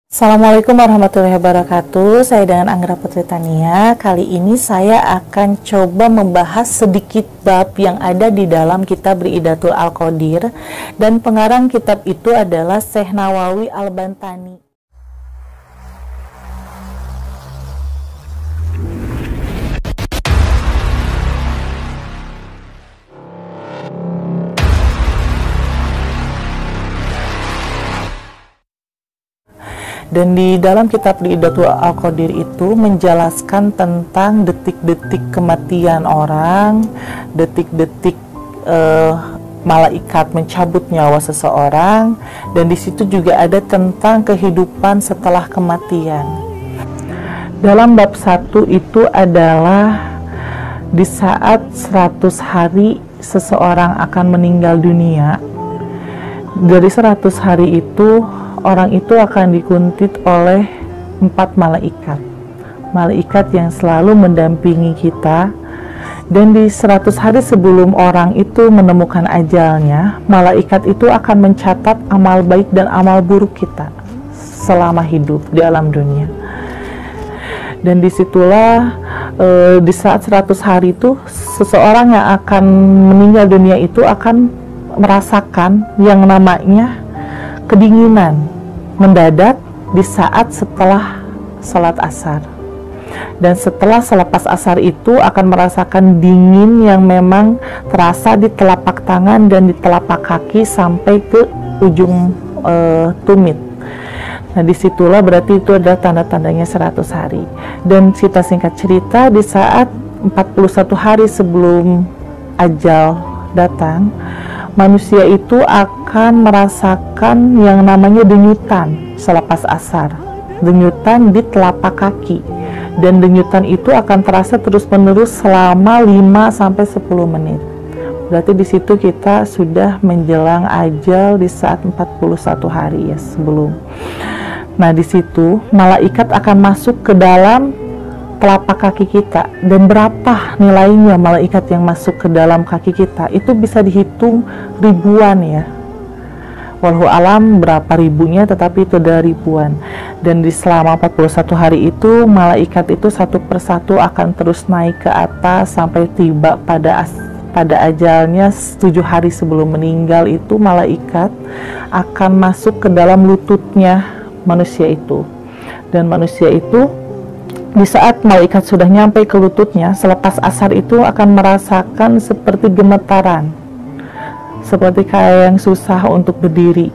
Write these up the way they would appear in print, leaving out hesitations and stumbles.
Assalamualaikum warahmatullahi wabarakatuh. Saya dengan Anggra Putri Tania. Kali ini saya akan coba membahas sedikit bab yang ada di dalam kitab Ri'idatul Al-Qadir, dan pengarang kitab itu adalah Syekh Nawawi Al-Bantani. Dan di dalam kitab Ri'idatul Al-Qadir itu menjelaskan tentang detik-detik kematian orang, detik-detik malaikat mencabut nyawa seseorang, dan di situ juga ada tentang kehidupan setelah kematian. Dalam bab 1 itu adalah di saat 100 hari seseorang akan meninggal dunia. Dari 100 hari itu orang itu akan dikuntit oleh 4 malaikat yang selalu mendampingi kita, dan di 100 hari sebelum orang itu menemukan ajalnya, malaikat itu akan mencatat amal baik dan amal buruk kita selama hidup di alam dunia. Dan disitulah di saat 100 hari itu seseorang yang akan meninggal dunia itu akan merasakan yang namanya kedinginan mendadak di saat setelah sholat asar. Dan setelah selepas asar itu akan merasakan dingin yang memang terasa di telapak tangan dan di telapak kaki sampai ke ujung tumit. Nah, disitulah berarti itu adalah tanda-tandanya 100 hari. Dan kita singkat cerita, di saat 41 hari sebelum ajal datang, manusia itu akan merasakan yang namanya denyutan selepas asar, denyutan di telapak kaki, dan denyutan itu akan terasa terus-menerus selama 5-10 menit. Berarti di situ kita sudah menjelang ajal di saat 41 hari ya sebelum. Nah, di situ malaikat akan masuk ke dalam telapak kaki kita, dan berapa nilainya malaikat yang masuk ke dalam kaki kita itu bisa dihitung ribuan ya, wallahu alam berapa ribunya, tetapi itu ada ribuan. Dan di selama 41 hari itu malaikat itu satu persatu akan terus naik ke atas sampai tiba pada ajalnya 7 hari sebelum meninggal. Itu malaikat akan masuk ke dalam lututnya manusia itu, dan manusia itu di saat malaikat sudah nyampe ke lututnya selepas asar itu akan merasakan seperti gemetaran, seperti kayak yang susah untuk berdiri,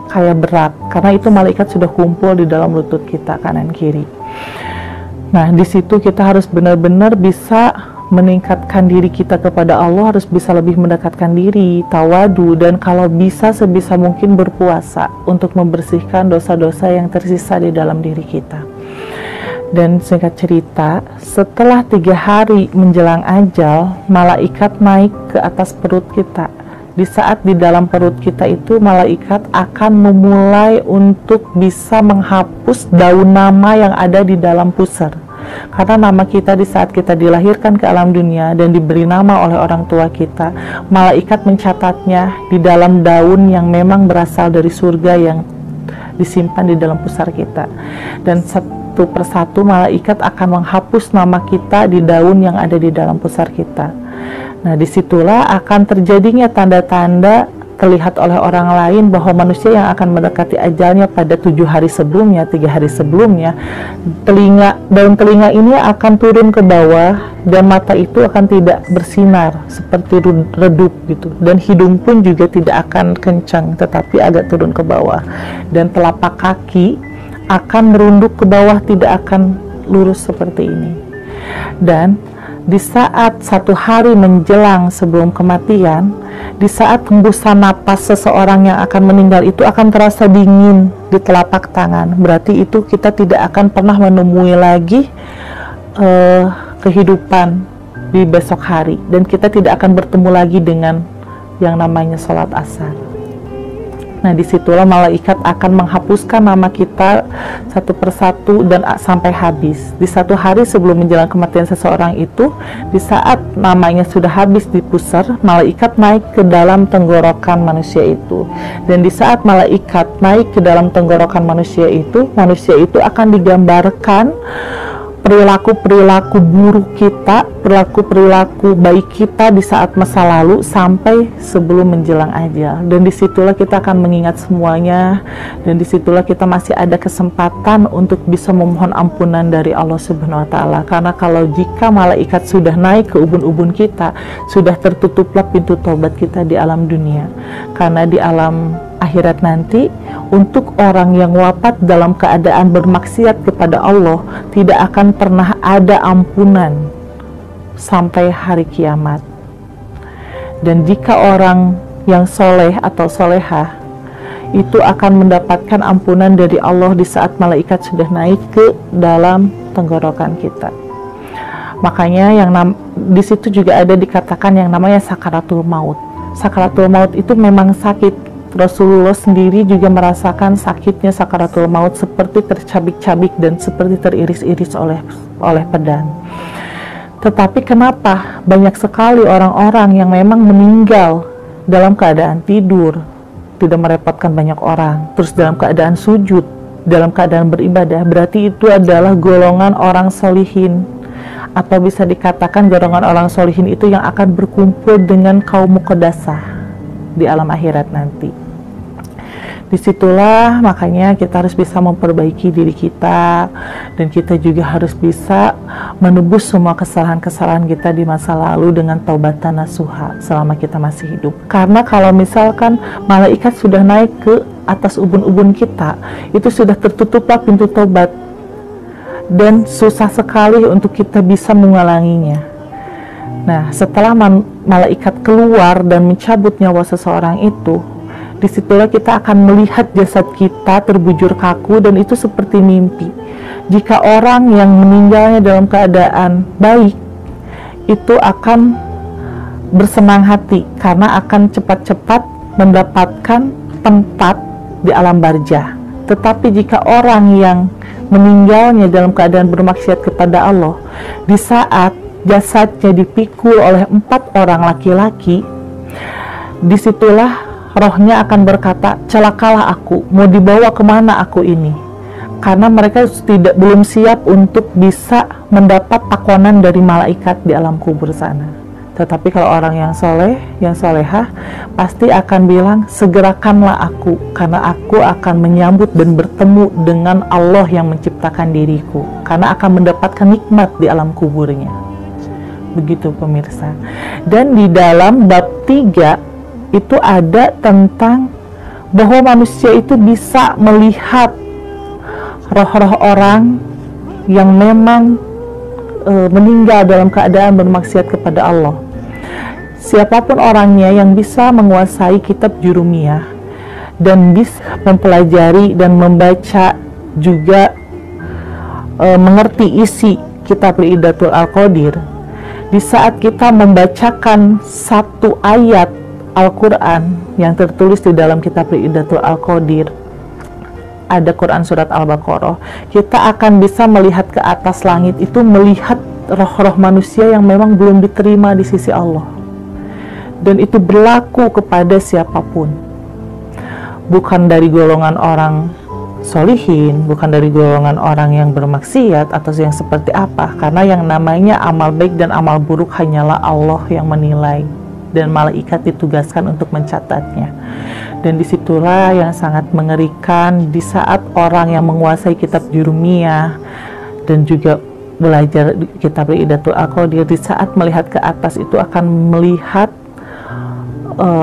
kayak berat, karena itu malaikat sudah kumpul di dalam lutut kita kanan kiri. Nah, di situ kita harus benar-benar bisa meningkatkan diri kita kepada Allah, harus bisa lebih mendekatkan diri, tawadu, dan kalau bisa sebisa mungkin berpuasa untuk membersihkan dosa-dosa yang tersisa di dalam diri kita. Dan singkat cerita, setelah 3 hari menjelang ajal, malaikat naik ke atas perut kita. Di saat di dalam perut kita itu, malaikat akan memulai untuk bisa menghapus daun nama yang ada di dalam pusar. Karena nama kita di saat kita dilahirkan ke alam dunia dan diberi nama oleh orang tua kita, malaikat mencatatnya di dalam daun yang memang berasal dari surga yang disimpan di dalam pusar kita. Dan satu persatu malaikat akan menghapus nama kita di daun yang ada di dalam pusar kita. Nah, disitulah akan terjadinya tanda-tanda terlihat oleh orang lain bahwa manusia yang akan mendekati ajalnya pada 7 hari sebelumnya, 3 hari sebelumnya, daun telinga ini akan turun ke bawah, dan mata itu akan tidak bersinar seperti redup gitu, dan hidung pun juga tidak akan kencang tetapi agak turun ke bawah, dan telapak kaki akan merunduk ke bawah, tidak akan lurus seperti ini. Dan di saat 1 hari menjelang sebelum kematian, di saat hembusan napas seseorang yang akan meninggal itu akan terasa dingin di telapak tangan. Berarti itu kita tidak akan pernah menemui lagi kehidupan di besok hari, dan kita tidak akan bertemu lagi dengan yang namanya sholat asar. Nah, disitulah malaikat akan menghapuskan nama kita satu persatu dan sampai habis. Di satu hari sebelum menjelang kematian seseorang itu, di saat namanya sudah habis di pusar, malaikat naik ke dalam tenggorokan manusia itu. Dan di saat malaikat naik ke dalam tenggorokan manusia itu akan digambarkan perilaku-perilaku buruk kita, perilaku-perilaku baik kita di saat masa lalu sampai sebelum menjelang ajal. Dan disitulah kita akan mengingat semuanya, dan disitulah kita masih ada kesempatan untuk bisa memohon ampunan dari Allah Subhanahu wa Ta'ala. Karena kalau jika malaikat sudah naik ke ubun-ubun kita, sudah tertutuplah pintu taubat kita di alam dunia. Karena di alam akhirat nanti, untuk orang yang wafat dalam keadaan bermaksiat kepada Allah, tidak akan pernah ada ampunan sampai hari kiamat. Dan jika orang yang soleh atau solehah itu akan mendapatkan ampunan dari Allah di saat malaikat sudah naik ke dalam tenggorokan kita. Makanya di situ juga ada dikatakan yang namanya sakaratul maut. Sakaratul maut itu memang sakit. Rasulullah sendiri juga merasakan sakitnya sakaratul maut, seperti tercabik-cabik dan seperti teriris-iris oleh pedang. Tetapi kenapa banyak sekali orang-orang yang memang meninggal dalam keadaan tidur, tidak merepotkan banyak orang, terus dalam keadaan sujud, dalam keadaan beribadah? Berarti itu adalah golongan orang solihin, atau bisa dikatakan golongan orang solihin itu yang akan berkumpul dengan kaum muqaddasah di alam akhirat nanti. Disitulah makanya kita harus bisa memperbaiki diri kita, dan kita juga harus bisa menebus semua kesalahan-kesalahan kita di masa lalu dengan taubatan nasuha selama kita masih hidup. Karena kalau misalkan malaikat sudah naik ke atas ubun-ubun kita, itu sudah tertutuplah pintu taubat, dan susah sekali untuk kita bisa mengulanginya. Nah, setelah malaikat keluar dan mencabut nyawa seseorang itu, disitulah kita akan melihat jasad kita terbujur kaku, dan itu seperti mimpi. Jika orang yang meninggalnya dalam keadaan baik, itu akan bersenang hati karena akan cepat-cepat mendapatkan tempat di alam barzah. Tetapi jika orang yang meninggalnya dalam keadaan bermaksiat kepada Allah, di saat jasadnya dipikul oleh 4 orang laki-laki, disitulah rohnya akan berkata, celakalah aku, mau dibawa kemana aku ini? Karena mereka belum siap untuk bisa mendapat takwanan dari malaikat di alam kubur sana. Tetapi kalau orang yang soleh, yang solehah, pasti akan bilang, segerakanlah aku, karena aku akan menyambut dan bertemu dengan Allah yang menciptakan diriku, karena akan mendapatkan nikmat di alam kuburnya. Begitu pemirsa. Dan di dalam bab 3 itu ada tentang bahwa manusia itu bisa melihat roh-roh orang yang memang meninggal dalam keadaan bermaksiat kepada Allah. Siapapun orangnya yang bisa menguasai kitab Jurumiyah dan bisa mempelajari dan membaca juga mengerti isi kitab Idatul Al-Qadir, di saat kita membacakan satu ayat Al-Quran yang tertulis di dalam kitab Idatul Al-Qadir, ada Quran surat Al-Baqarah, kita akan bisa melihat ke atas langit itu, melihat roh-roh manusia yang memang belum diterima di sisi Allah. Dan itu berlaku kepada siapapun, bukan dari golongan orang solihin, bukan dari golongan orang yang bermaksiat atau yang seperti apa, karena yang namanya amal baik dan amal buruk hanyalah Allah yang menilai, dan malaikat ditugaskan untuk mencatatnya. Dan disitulah yang sangat mengerikan, di saat orang yang menguasai kitab Jurumiyah dan juga belajar kitab Idatul Al-Qadir, di saat melihat ke atas itu akan melihat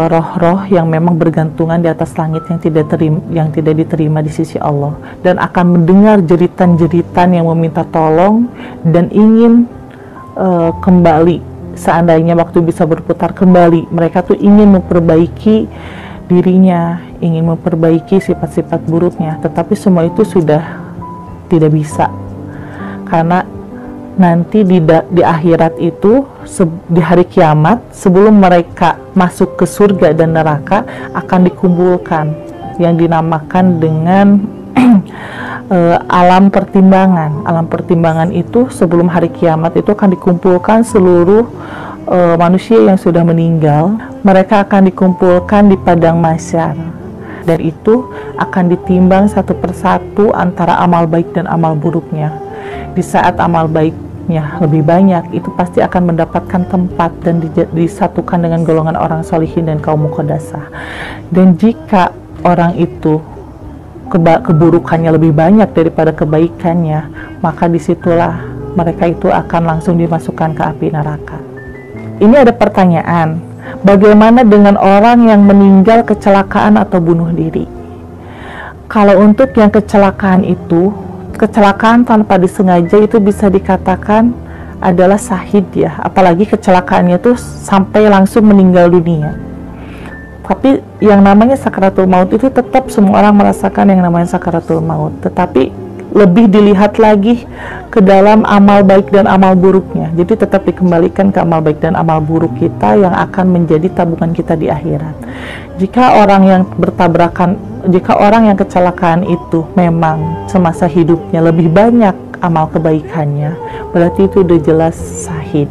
roh-roh yang memang bergantungan di atas langit yang tidak diterima di sisi Allah, dan akan mendengar jeritan-jeritan yang meminta tolong dan ingin kembali. Seandainya waktu bisa berputar kembali, mereka tuh ingin memperbaiki dirinya, ingin memperbaiki sifat-sifat buruknya, tetapi semua itu sudah tidak bisa, karena nanti di akhirat itu, di hari kiamat, sebelum mereka masuk ke surga dan neraka, akan dikumpulkan yang dinamakan dengan alam pertimbangan. Alam pertimbangan itu sebelum hari kiamat itu akan dikumpulkan seluruh manusia yang sudah meninggal. Mereka akan dikumpulkan di padang mahsyar, dan itu akan ditimbang satu persatu antara amal baik dan amal buruknya. Di saat amal baiknya lebih banyak, itu pasti akan mendapatkan tempat dan disatukan dengan golongan orang solihin dan kaum muqaddasah. Dan jika orang itu keburukannya lebih banyak daripada kebaikannya, maka disitulah mereka itu akan langsung dimasukkan ke api neraka. Ini ada pertanyaan, bagaimana dengan orang yang meninggal kecelakaan atau bunuh diri? Kalau untuk yang kecelakaan itu, kecelakaan tanpa disengaja itu bisa dikatakan adalah syahid ya, apalagi kecelakaannya itu sampai langsung meninggal dunia. Tapi yang namanya sakaratul maut itu tetap semua orang merasakan yang namanya sakaratul maut, tetapi lebih dilihat lagi ke dalam amal baik dan amal buruknya. Jadi tetap dikembalikan ke amal baik dan amal buruk kita yang akan menjadi tabungan kita di akhirat. Jika orang yang jika orang yang kecelakaan itu memang semasa hidupnya lebih banyak amal kebaikannya, berarti itu udah jelas syahid.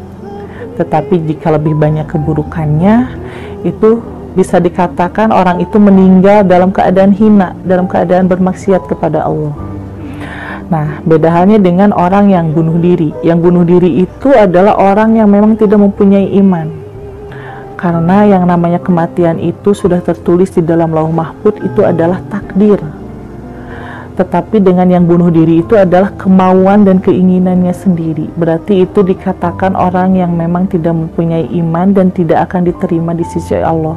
Tetapi jika lebih banyak keburukannya, itu bisa dikatakan orang itu meninggal dalam keadaan hina, dalam keadaan bermaksiat kepada Allah. Nah, beda halnya dengan orang yang bunuh diri. Yang bunuh diri itu adalah orang yang memang tidak mempunyai iman. Karena yang namanya kematian itu sudah tertulis di dalam Lauh Mahfuz, itu adalah takdir. Tetapi dengan yang bunuh diri itu adalah kemauan dan keinginannya sendiri. Berarti itu dikatakan orang yang memang tidak mempunyai iman dan tidak akan diterima di sisi Allah.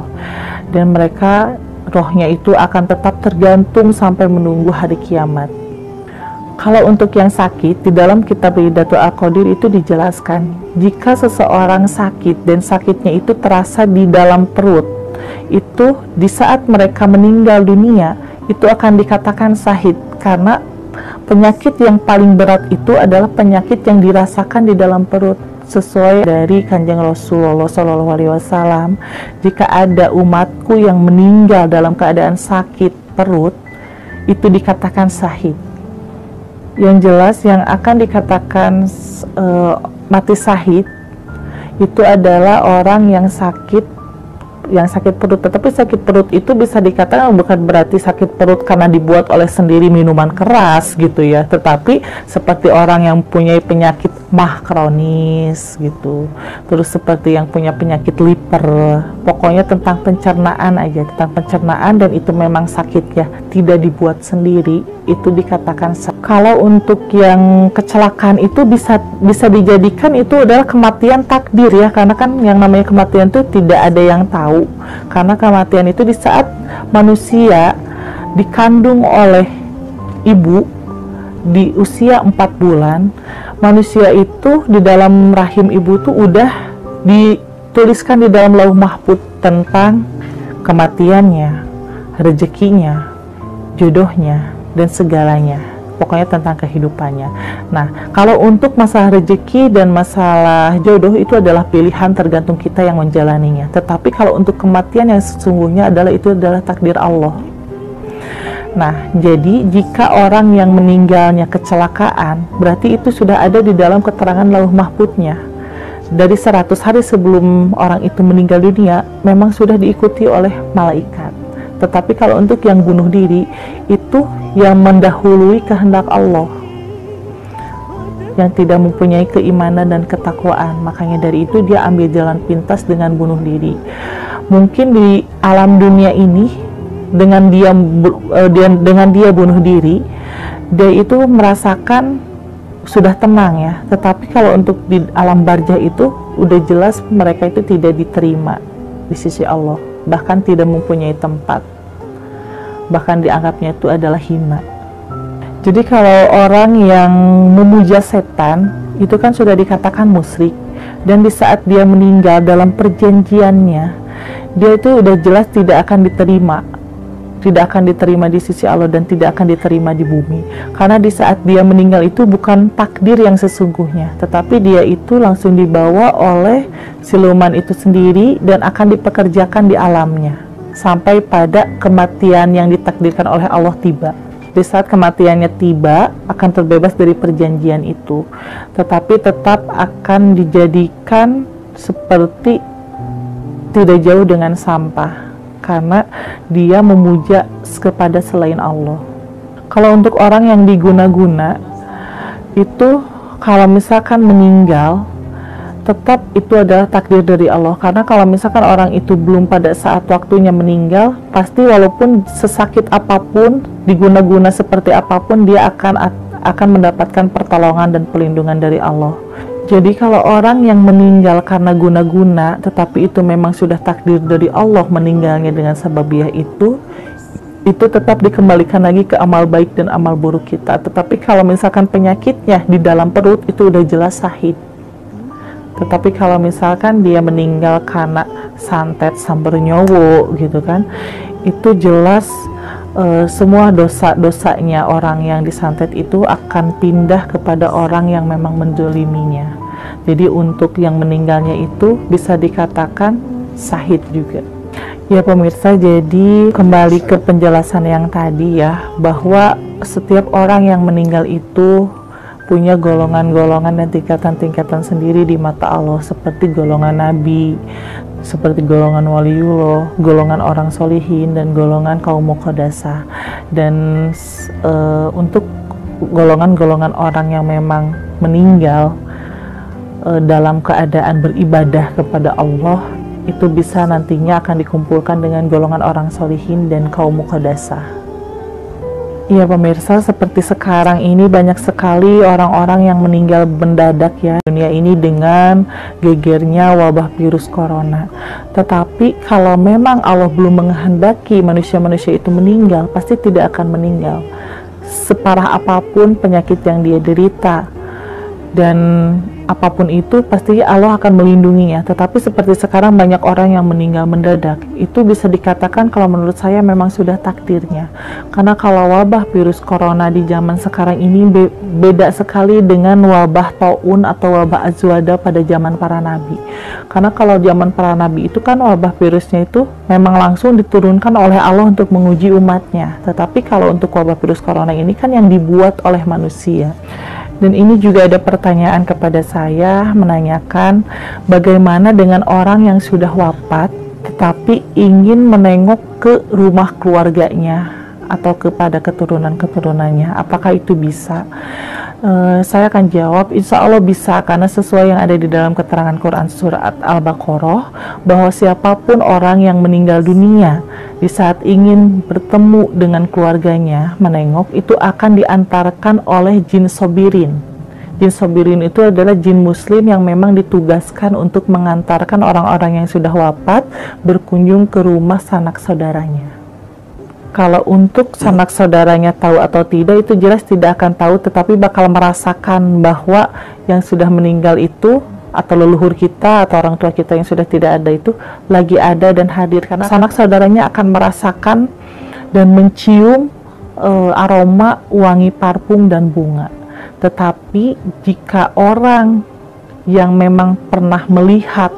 Dan mereka, rohnya itu akan tetap tergantung sampai menunggu hari kiamat. Kalau untuk yang sakit, di dalam kitab Hidayatul Aqadir itu dijelaskan, jika seseorang sakit dan sakitnya itu terasa di dalam perut, itu di saat mereka meninggal dunia, itu akan dikatakan syahid, karena penyakit yang paling berat itu adalah penyakit yang dirasakan di dalam perut. Sesuai dari Kanjeng Rasulullah SAW, jika ada umatku yang meninggal dalam keadaan sakit perut, itu dikatakan syahid. Yang jelas yang akan dikatakan mati syahid itu adalah orang yang sakit perut. Tetapi sakit perut itu bisa dikatakan bukan berarti sakit perut karena dibuat oleh sendiri minuman keras gitu ya, tetapi seperti orang yang punya penyakit mah kronis gitu, terus seperti yang punya penyakit liver, pokoknya tentang pencernaan aja, tentang pencernaan, dan itu memang sakit ya, tidak dibuat sendiri, itu dikatakan sakit. Kalau untuk yang kecelakaan itu bisa dijadikan itu adalah kematian takdir ya, karena kan yang namanya kematian itu tidak ada yang tahu, karena kematian itu di saat manusia dikandung oleh ibu di usia 4 bulan, manusia itu di dalam rahim ibu tuh udah dituliskan di dalam Lauh Mahfuz tentang kematiannya, rezekinya, jodohnya, dan segalanya, pokoknya tentang kehidupannya. Nah, kalau untuk masalah rezeki dan masalah jodoh itu adalah pilihan tergantung kita yang menjalaninya. Tetapi kalau untuk kematian yang sesungguhnya itu adalah takdir Allah. Nah, jadi jika orang yang meninggalnya kecelakaan, berarti itu sudah ada di dalam keterangan Lauh Mahfuznya. Dari 100 hari sebelum orang itu meninggal dunia, memang sudah diikuti oleh malaikat. Tetapi kalau untuk yang bunuh diri, itu yang mendahului kehendak Allah, yang tidak mempunyai keimanan dan ketakwaan. Makanya dari itu dia ambil jalan pintas dengan bunuh diri. Mungkin di alam dunia ini, dengan dia bunuh diri, dia itu merasakan sudah tenang ya. Tetapi kalau untuk di alam barzah itu udah jelas mereka itu tidak diterima di sisi Allah, bahkan tidak mempunyai tempat, bahkan dianggapnya itu adalah hina. Jadi kalau orang yang memuja setan itu kan sudah dikatakan musyrik, dan di saat dia meninggal dalam perjanjiannya, dia itu udah jelas tidak akan diterima di sisi Allah dan tidak akan diterima di bumi, karena di saat dia meninggal itu bukan takdir yang sesungguhnya, tetapi dia itu langsung dibawa oleh siluman itu sendiri dan akan dipekerjakan di alamnya. sampai pada kematian yang ditakdirkan oleh Allah tiba. Di saat kematiannya tiba, akan terbebas dari perjanjian itu, tetapi tetap akan dijadikan seperti tidak jauh dengan sampah, karena dia memuja kepada selain Allah. Kalau untuk orang yang diguna-guna, itu kalau misalkan meninggal, tetap itu adalah takdir dari Allah. Karena kalau misalkan orang itu belum pada saat waktunya meninggal, pasti walaupun sesakit apapun, diguna-guna seperti apapun, dia akan mendapatkan pertolongan dan perlindungan dari Allah. Jadi kalau orang yang meninggal karena guna-guna, tetapi itu memang sudah takdir dari Allah meninggalnya dengan sababiah itu tetap dikembalikan lagi ke amal baik dan amal buruk kita. Tetapi kalau misalkan penyakitnya di dalam perut, itu udah jelas syahid. Tetapi kalau misalkan dia meninggal karena santet sambar nyowo gitu kan, itu jelas semua dosa-dosanya orang yang disantet itu akan pindah kepada orang yang memang menzoliminya. Jadi untuk yang meninggalnya itu bisa dikatakan syahid juga. Ya pemirsa, jadi kembali ke penjelasan yang tadi ya, bahwa setiap orang yang meninggal itu punya golongan-golongan dan tingkatan-tingkatan sendiri di mata Allah, seperti golongan nabi, seperti golongan waliullah, golongan orang solihin, dan golongan kaum muqaddasah. Dan untuk golongan-golongan orang yang memang meninggal dalam keadaan beribadah kepada Allah, itu bisa nantinya akan dikumpulkan dengan golongan orang solihin dan kaum muqaddasah. Iya pemirsa, seperti sekarang ini banyak sekali orang-orang yang meninggal mendadak ya dunia ini dengan gegernya wabah virus corona. Tetapi kalau memang Allah belum menghendaki manusia-manusia itu meninggal, pasti tidak akan meninggal. Separah apapun penyakit yang dia derita dan apapun itu, pasti Allah akan melindunginya. Tetapi seperti sekarang banyak orang yang meninggal mendadak, itu bisa dikatakan kalau menurut saya memang sudah takdirnya. Karena kalau wabah virus corona di zaman sekarang ini beda sekali dengan wabah taun atau wabah azwada pada zaman para nabi. Karena kalau zaman para nabi itu kan wabah virusnya itu memang langsung diturunkan oleh Allah untuk menguji umatnya. Tetapi kalau untuk wabah virus corona ini kan yang dibuat oleh manusia. Dan ini juga ada pertanyaan kepada saya, menanyakan bagaimana dengan orang yang sudah wafat tetapi ingin menengok ke rumah keluarganya atau kepada keturunan-keturunannya, apakah itu bisa? Saya akan jawab, insya Allah bisa, karena sesuai yang ada di dalam keterangan Quran surat Al-Baqarah, bahwa siapapun orang yang meninggal dunia di saat ingin bertemu dengan keluarganya, menengok, itu akan diantarkan oleh jin sobirin. Jin sobirin itu adalah jin muslim yang memang ditugaskan untuk mengantarkan orang-orang yang sudah wafat berkunjung ke rumah sanak saudaranya. Kalau untuk sanak saudaranya tahu atau tidak, itu jelas tidak akan tahu, tetapi bakal merasakan bahwa yang sudah meninggal itu atau leluhur kita atau orang tua kita yang sudah tidak ada itu lagi ada dan hadir, karena sanak saudaranya akan merasakan dan mencium aroma wangi parfum dan bunga. Tetapi jika orang yang memang pernah melihat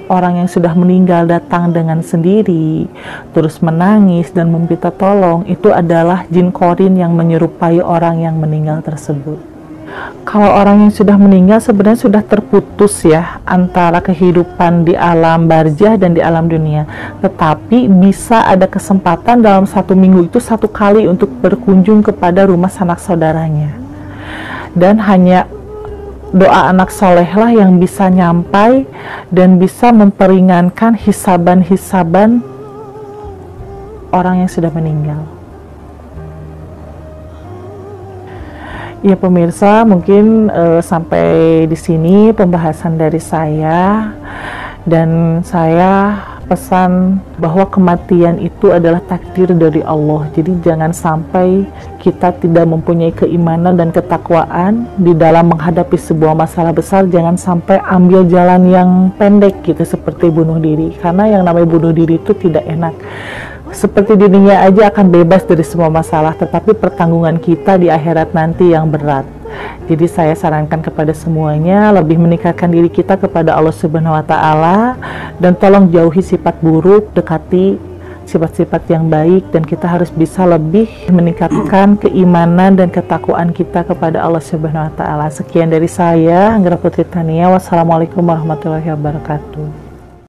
orang yang sudah meninggal datang dengan sendiri, terus menangis dan meminta tolong, itu adalah jin korin yang menyerupai orang yang meninggal tersebut. Kalau orang yang sudah meninggal sebenarnya sudah terputus ya antara kehidupan di alam barzah dan di alam dunia, tetapi bisa ada kesempatan dalam 1 minggu itu 1 kali untuk berkunjung kepada rumah sanak saudaranya, dan hanya doa anak soleh lah yang bisa nyampai dan bisa memperingankan hisaban-hisaban orang yang sudah meninggal. Ya pemirsa, mungkin sampai di sini pembahasan dari saya, dan saya pesan bahwa kematian itu adalah takdir dari Allah. Jadi jangan sampai kita tidak mempunyai keimanan dan ketakwaan di dalam menghadapi sebuah masalah besar. Jangan sampai ambil jalan yang pendek gitu, seperti bunuh diri, karena yang namanya bunuh diri itu tidak enak. Seperti di dunia aja akan bebas dari semua masalah, tetapi pertanggungan kita di akhirat nanti yang berat. Jadi saya sarankan kepada semuanya lebih meningkatkan diri kita kepada Allah Subhanahu wa Ta'ala, dan tolong jauhi sifat buruk, dekati sifat-sifat yang baik, dan kita harus bisa lebih meningkatkan keimanan dan ketakwaan kita kepada Allah Subhanahu wa Ta'ala. Sekian dari saya, Anggra Putri Tania. Wassalamualaikum warahmatullahi wabarakatuh.